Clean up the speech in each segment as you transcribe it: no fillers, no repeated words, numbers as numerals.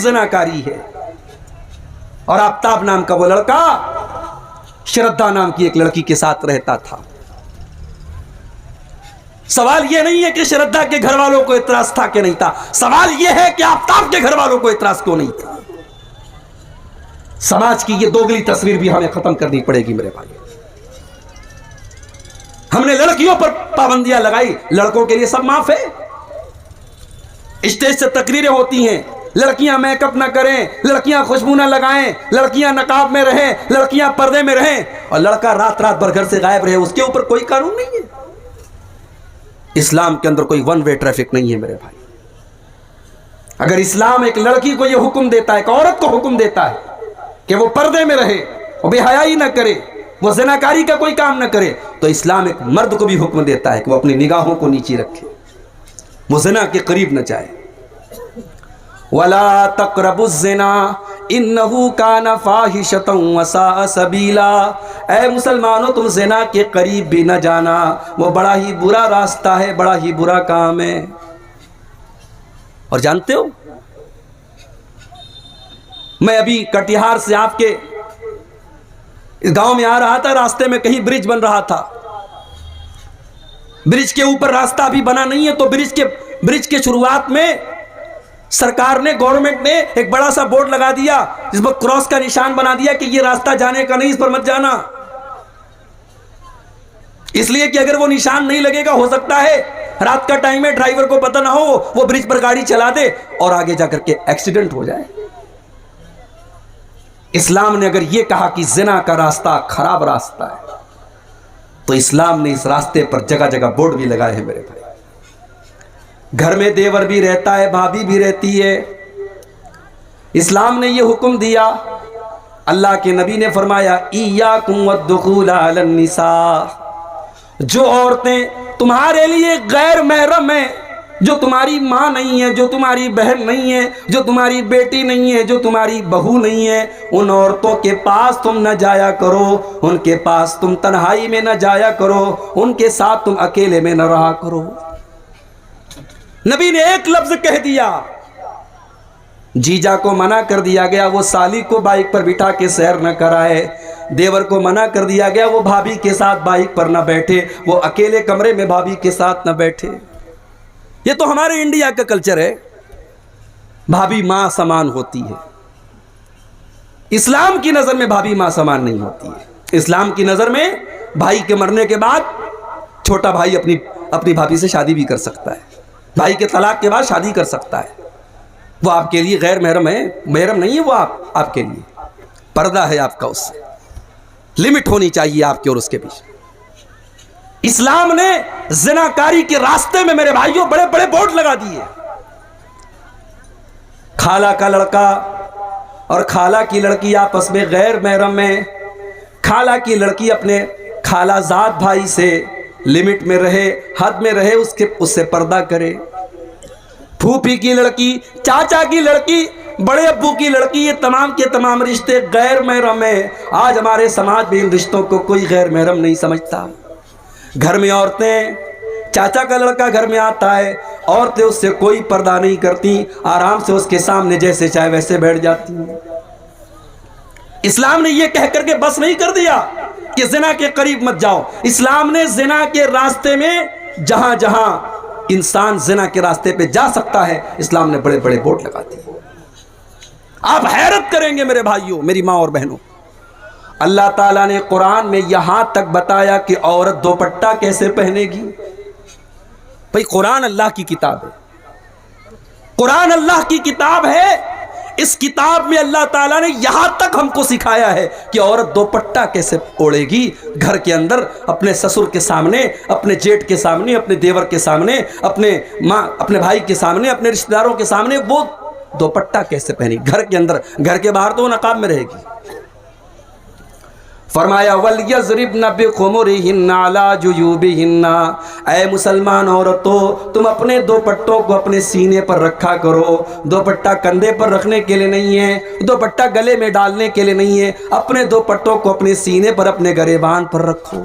زناکاری ہے۔ اور آفتاب نام کا وہ لڑکا شردھا نام کی ایک لڑکی کے ساتھ رہتا تھا۔ سوال یہ نہیں ہے کہ شردھا کے گھر والوں کو اعتراض تھا کہ نہیں تھا، سوال یہ ہے کہ آفتاب کے گھر والوں کو اعتراض کیوں نہیں تھا۔ سماج کی یہ دوگلی تصویر بھی ہمیں ختم کرنی پڑے گی میرے بھائی۔ ہم نے لڑکیوں پر پابندیاں لگائی، لڑکوں کے لیے سب معاف ہے۔ اسٹیج سے تقریریں ہوتی ہیں، لڑکیاں میک اپ نہ کریں، لڑکیاں خوشبو نہ لگائیں، لڑکیاں نقاب میں رہیں، لڑکیاں پردے میں رہیں، اور لڑکا رات رات بھر گھر سے غائب رہے، اس کے اوپر کوئی قانون نہیں ہے۔ اسلام کے اندر کوئی ون وے ٹریفک نہیں ہے میرے بھائی۔ اگر اسلام ایک لڑکی کو یہ حکم دیتا ہے، ایک عورت کو حکم دیتا ہے کہ وہ پردے میں رہے، وہ بے حیائی نہ کرے، وہ زناکاری کا کوئی کام نہ کرے، تو اسلام ایک مرد کو بھی حکم دیتا ہے کہ وہ اپنی نگاہوں کو نیچی رکھے، وہ زنا کے قریب نہ جائے۔ وَلَا تَقْرَبُوا الزِّنَا إِنَّهُ كَانَ فَاحِشَةً وَسَاءَ سَبِيلًا، اے مسلمانوں تم زنا کے قریب بھی نہ جانا، وہ بڑا ہی برا راستہ ہے، بڑا ہی برا کام ہے۔ اور جانتے ہو، میں ابھی کٹیہار سے آپ کے گاؤں میں آ رہا تھا، راستے میں کہیں برج بن رہا تھا، برج کے اوپر راستہ ابھی بنا نہیں ہے، تو برج کے شروعات میں سرکار نے، گورنمنٹ نے ایک بڑا سا بورڈ لگا دیا جس پر کراس کا نشان بنا دیا کہ یہ راستہ جانے کا نہیں، اس پر مت جانا، اس لیے کہ اگر وہ نشان نہیں لگے گا، ہو سکتا ہے رات کا ٹائم ہے، ڈرائیور کو پتہ نہ ہو، وہ برج پر گاڑی چلا دے اور آگے جا کر کے ایکسیڈنٹ ہو جائے۔ اسلام نے اگر یہ کہا کہ زنا کا راستہ خراب راستہ ہے، تو اسلام نے اس راستے پر جگہ جگہ بورڈ بھی لگائے ہیں میرے بھائی۔ گھر میں دیور بھی رہتا ہے، بھابھی بھی رہتی ہے، اسلام نے یہ حکم دیا، اللہ کے نبی نے فرمایا ایاکم والدخول علی النساء، جو عورتیں تمہارے لیے غیر محرم ہیں، جو تمہاری ماں نہیں ہے، جو تمہاری بہن نہیں ہے، جو تمہاری بیٹی نہیں ہے، جو تمہاری بہو نہیں ہے، ان عورتوں کے پاس تم نہ جایا کرو، ان کے پاس تم تنہائی میں نہ جایا کرو، ان کے ساتھ تم اکیلے میں نہ رہا کرو۔ نبی نے ایک لفظ کہہ دیا، جیجا کو منع کر دیا گیا وہ سالی کو بائک پر بٹھا کے سیر نہ کرائے، دیور کو منع کر دیا گیا وہ بھابھی کے ساتھ بائک پر نہ بیٹھے، وہ اکیلے کمرے میں بھابھی کے ساتھ نہ بیٹھے۔ یہ تو ہمارے انڈیا کا کلچر ہے، بھابھی ماں سمان ہوتی ہے۔ اسلام کی نظر میں بھابھی ماں سمان نہیں ہوتی ہے۔ اسلام کی نظر میں بھائی کے مرنے کے بعد چھوٹا بھائی اپنی بھابھی سے شادی بھی کر سکتا ہے، بھائی کے طلاق کے بعد شادی کر سکتا ہے، وہ آپ کے لیے غیر محرم ہے، محرم نہیں ہے، وہ آپ کے لیے پردہ ہے، آپ کا اس سے لمٹ ہونی چاہیے آپ کے اور اس کے بیچ۔ اسلام نے زناکاری کے راستے میں میرے بھائیوں بڑے بڑے بورڈ لگا دیے۔ خالہ کا لڑکا اور خالہ کی لڑکی آپس میں غیر محرم میں، خالہ کی لڑکی اپنے خالہ زاد بھائی سے لمٹ میں رہے، حد میں رہے، اس سے پردہ کرے۔ پھوپھی کی لڑکی، چاچا کی لڑکی، بڑے ابو کی لڑکی، یہ تمام کے تمام رشتے غیر محرم ہیں۔ آج ہمارے سماج میں ان رشتوں کو کوئی غیر محرم نہیں سمجھتا۔ گھر میں عورتیں، چاچا کا لڑکا گھر میں آتا ہے، عورتیں اس سے کوئی پردہ نہیں کرتی، آرام سے اس کے سامنے جیسے چاہے ویسے بیٹھ جاتی ہیں۔ اسلام نے یہ کہہ کر کے بس نہیں کر دیا کہ زنا کے قریب مت جاؤ، اسلام نے زنا کے راستے میں جہاں جہاں انسان زنا کے راستے پہ جا سکتا ہے، اسلام نے بڑے بڑے بورڈ لگا دیے۔ آپ حیرت کریں گے میرے بھائیوں، میری ماں اور بہنوں، اللہ تعالیٰ نے قرآن میں یہاں تک بتایا کہ عورت دوپٹہ کیسے پہنے گی۔ بھئی قرآن اللہ کی کتاب ہے، قرآن اللہ کی کتاب ہے، اس کتاب میں اللہ تعالیٰ نے یہاں تک ہم کو سکھایا ہے کہ عورت دوپٹہ کیسے اوڑھے گی گھر کے اندر، اپنے سسر کے سامنے، اپنے جیٹ کے سامنے، اپنے دیور کے سامنے، اپنے بھائی کے سامنے، اپنے رشتہ داروں کے سامنے وہ دوپٹہ کیسے پہنی گھر کے اندر، گھر کے باہر تو وہ نقاب میں رہے گی۔ فرمایا وَلْيَضْرِبْنَ بِخُمُرِهِنَّ عَلَى جُيُوبِهِنَّ، اے مسلمان عورتوں تم اپنے دوپٹوں کو اپنے سینے پر رکھا کرو۔ دوپٹہ کندھے پر رکھنے کے لیے نہیں ہے، دوپٹہ گلے میں ڈالنے کے لیے نہیں ہے، اپنے دوپٹوں کو اپنے سینے پر، اپنے گریبان پر رکھو۔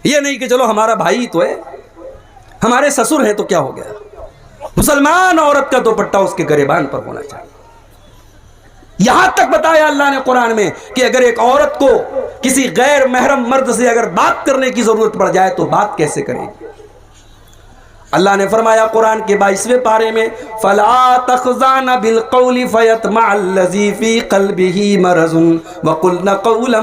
یہ نہیں کہ چلو ہمارا بھائی تو ہے، ہمارے سسر ہیں تو کیا ہو گیا، مسلمان عورت کا دوپٹہ اس کے گریبان پر ہونا چاہیے۔ یہاں تک بتایا اللہ نے قرآن میں کہ اگر ایک عورت کو کسی غیر محرم مرد سے اگر بات کرنے کی ضرورت پڑ جائے تو بات کیسے کرے گی؟ اللہ نے فرمایا قرآن کے 22ویں پارے میں فَلَا تَخْضَعْنَ بِالْقَوْلِ فَيَطْمَعَ الَّذِي فِي قَلْبِهِ مَرَضٌ وَقُلْنَ قَوْلًا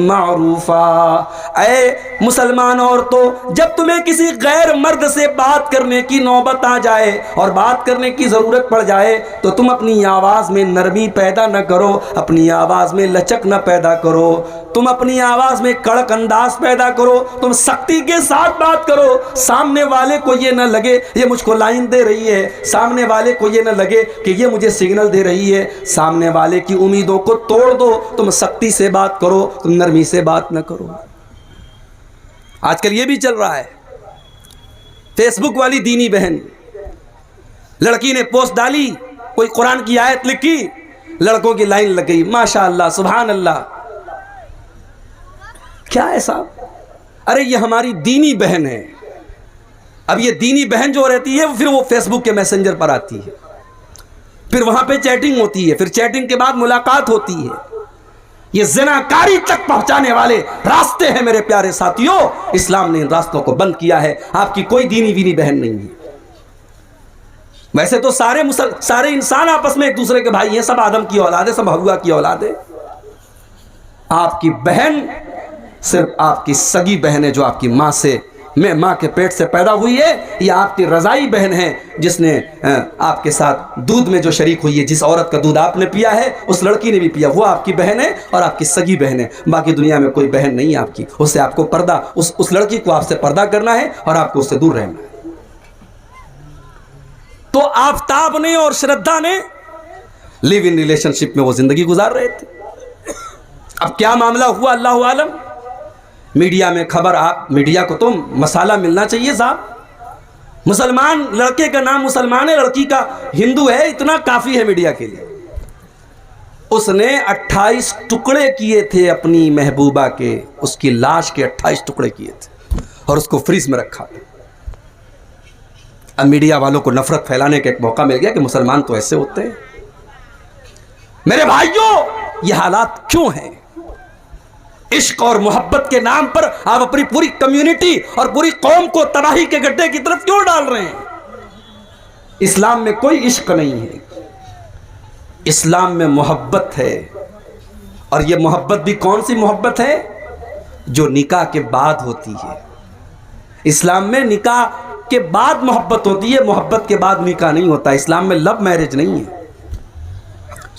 مَعْرُوفًا۔ اے مسلمان عورتوں، جب تمہیں کسی غیر مرد سے بات کرنے کی نوبت آ جائے اور بات کرنے کی ضرورت پڑ جائے تو تم اپنی آواز میں نرمی پیدا نہ کرو، اپنی آواز میں لچک نہ پیدا کرو، تم اپنی آواز میں کڑک انداز پیدا کرو، تم سختی کے ساتھ بات کرو، سامنے والے کو یہ نہ لگے یہ مجھ کو لائن دے رہی ہے، سامنے والے کو یہ نہ لگے کہ یہ مجھے سگنل دے رہی ہے، سامنے والے کی امیدوں کو توڑ دو، تم سختی سے بات کرو، تم نرمی سے بات نہ کرو۔ آج کل یہ بھی چل رہا ہے، فیس بک والی دینی بہن، لڑکی نے پوسٹ ڈالی، کوئی قرآن کی آیت لکھی، لڑکوں کی لائن لگ گئی، ماشاء اللہ سبحان اللہ۔ کیا ہے صاحب؟ ارے یہ ہماری دینی بہن ہے۔ اب یہ دینی بہن جو رہتی ہے پھر وہ فیس بک کے میسنجر پر آتی ہے، پھر وہاں پہ چیٹنگ ہوتی ہے، پھر چیٹنگ کے بعد ملاقات ہوتی ہے۔ یہ زناکاری تک پہنچانے والے راستے ہیں میرے پیارے ساتھیوں، اسلام نے ان راستوں کو بند کیا ہے۔ آپ کی کوئی دینی وینی بہن نہیں ہے۔ ویسے تو سارے انسان آپس میں ایک دوسرے کے بھائی ہیں، سب آدم کی اولاد ہے، سب حوا کی اولاد ہے۔ آپ کی بہن صرف آپ کی سگی بہن ہے جو آپ کی ماں کے پیٹ سے پیدا ہوئی ہے، یا آپ کی رضائی بہن ہے جس نے آپ کے ساتھ دودھ میں جو شریک ہوئی ہے، جس عورت کا دودھ آپ نے پیا ہے اس لڑکی نے بھی پیا، وہ آپ کی بہن ہے اور آپ کی سگی بہن ہے۔ باقی دنیا میں کوئی بہن نہیں ہے آپ کی، اس سے آپ کو پردہ، اس لڑکی کو آپ سے پردہ کرنا ہے اور آپ کو اس سے دور رہنا ہے۔ تو آفتاب نے اور شردھا نے لیو ان ریلیشن شپ میں وہ زندگی گزار رہے تھے۔ اب کیا معاملہ ہوا اللہ عالم، میڈیا میں خبر، آپ میڈیا کو تو مسالہ ملنا چاہیے صاحب۔ مسلمان لڑکے کا نام مسلمان ہے، لڑکی کا ہندو ہے، اتنا کافی ہے میڈیا کے لیے۔ اس نے 28 ٹکڑے کیے تھے اپنی محبوبہ کے، اس کی لاش کے 28 ٹکڑے کیے تھے اور اس کو فریز میں رکھا تھا۔ اب میڈیا والوں کو نفرت پھیلانے کا ایک موقع مل گیا کہ مسلمان تو ایسے ہوتے ہیں۔ میرے بھائیوں، یہ حالات کیوں ہیں؟ عشق اور محبت کے نام پر آپ اپنی پوری کمیونٹی اور پوری قوم کو تباہی کے گڈھے کی طرف کیوں ڈال رہے ہیں؟ اسلام میں کوئی عشق نہیں ہے، اسلام میں محبت ہے، اور یہ محبت بھی کون سی محبت ہے؟ جو نکاح کے بعد ہوتی ہے۔ اسلام میں نکاح کے بعد محبت ہوتی ہے، محبت کے بعد نکاح نہیں ہوتا۔ اسلام میں لو میرج نہیں ہے،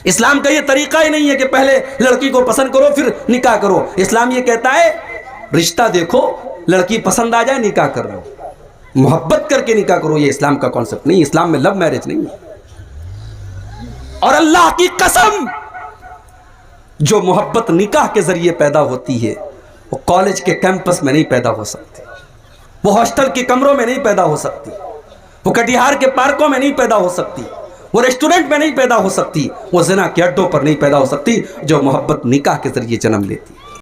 اسلام کا یہ طریقہ ہی نہیں ہے کہ پہلے لڑکی کو پسند کرو پھر نکاح کرو۔ اسلام یہ کہتا ہے رشتہ دیکھو، لڑکی پسند آ جائے نکاح کر لو، محبت کر کے نکاح کرو۔ یہ اسلام کا کانسیپٹ نہیں، اسلام میں لو میرج نہیں ہے۔ اور اللہ کی قسم، جو محبت نکاح کے ذریعے پیدا ہوتی ہے وہ کالج کے کیمپس میں نہیں پیدا ہو سکتی، وہ ہاسٹل کے کمروں میں نہیں پیدا ہو سکتی، وہ کٹیہار کے پارکوں میں نہیں پیدا ہو سکتی، وہ ریسٹورنٹ میں نہیں پیدا ہو سکتی، وہ زنا کے اڈوں پر نہیں پیدا ہو سکتی، جو محبت نکاح کے ذریعے جنم لیتی ہے۔